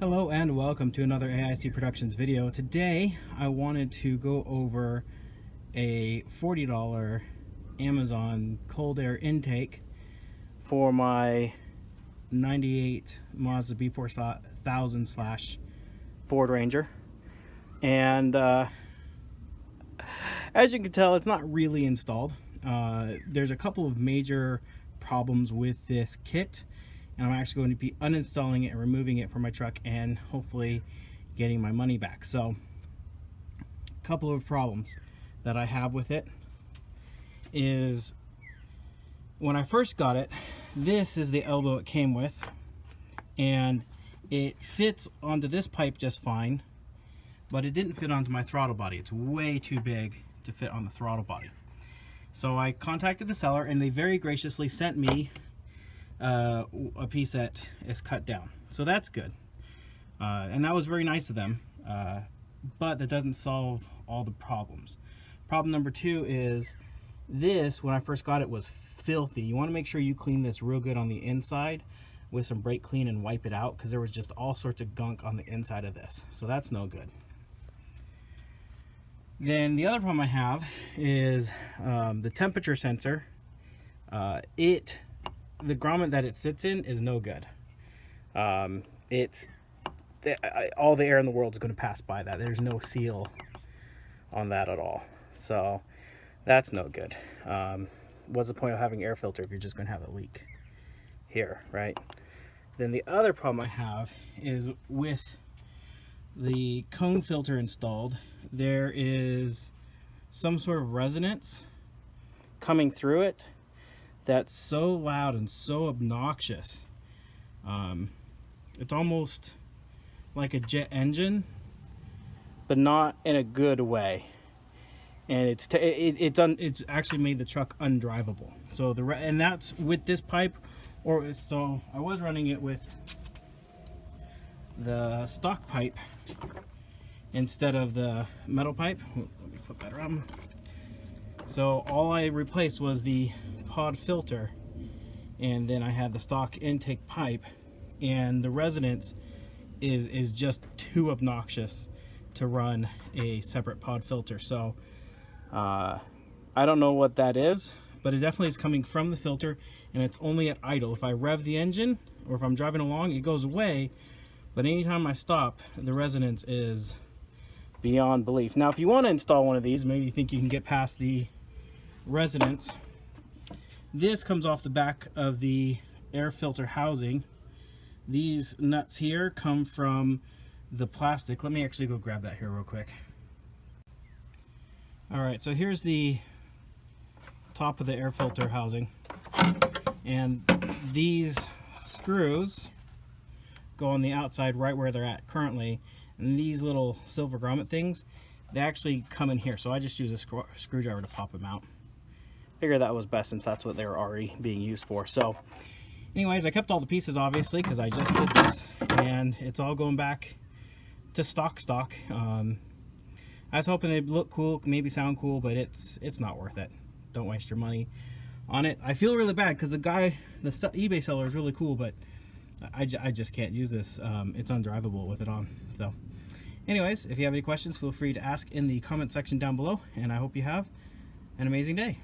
Hello and welcome to another AIC Productions video. Today I wanted to go over a $40 Amazon cold air intake for my 98 Mazda B4000 / Ford Ranger. And as you can tell, it's not really installed. There's a couple of major problems with this kit, and I'm actually going to be uninstalling it and removing it from my truck and hopefully getting my money back. So a couple of problems that I have with it is, when I first got it, this is the elbow it came with, and it fits onto this pipe just fine, but it didn't fit onto my throttle body. It's way too big to fit on the throttle body. So I contacted the seller and they very graciously sent me a piece that is cut down. So that's good. And that was very nice of them. But that doesn't solve all the problems. Problem number two is this, when I first got it, was filthy. You want to make sure you clean this real good on the inside with some brake clean and wipe it out, because there was just all sorts of gunk on the inside of this. So that's no good. Then the other problem I have is the temperature sensor. The grommet that it sits in is no good. All the air in the world is going to pass by that. There's no seal on that at all. So that's no good. What's the point of having an air filter if you're just going to have a leak here, right? Then the other problem I have is with the cone filter installed, there is some sort of resonance coming through it that's so loud and so obnoxious. It's almost like a jet engine, but not in a good way. And it's actually made the truck undrivable. So and that's with this pipe, so I was running it with the stock pipe instead of the metal pipe. Let me flip that around. So all I replaced was the pod filter, and then I had the stock intake pipe, and the resonance is just too obnoxious to run a separate pod filter. So I don't know what that is, but it definitely is coming from the filter, and it's only at idle. If I rev the engine or if I'm driving along, it goes away, but anytime I stop, the resonance is beyond belief. Now if you want to install one of these, maybe you think you can get past the resonance, this comes off the back of the air filter housing. These nuts here come from the plastic. Let me actually go grab that here real quick. Alright, so here's the top of the air filter housing, and these screws go on the outside right where they're at currently, and these little silver grommet things, they actually come in here, so I just use a screwdriver to pop them out. Figured that was best since that's what they were already being used for. So anyways, I kept all the pieces obviously because I just did this, and it's all going back to stock. I was hoping they'd look cool, maybe sound cool, but it's not worth it. Don't waste your money on it. I feel really bad because the eBay seller is really cool, but I just can't use this. It's undrivable with it on. So anyways, if you have any questions, feel free to ask in the comment section down below, and I hope you have an amazing day.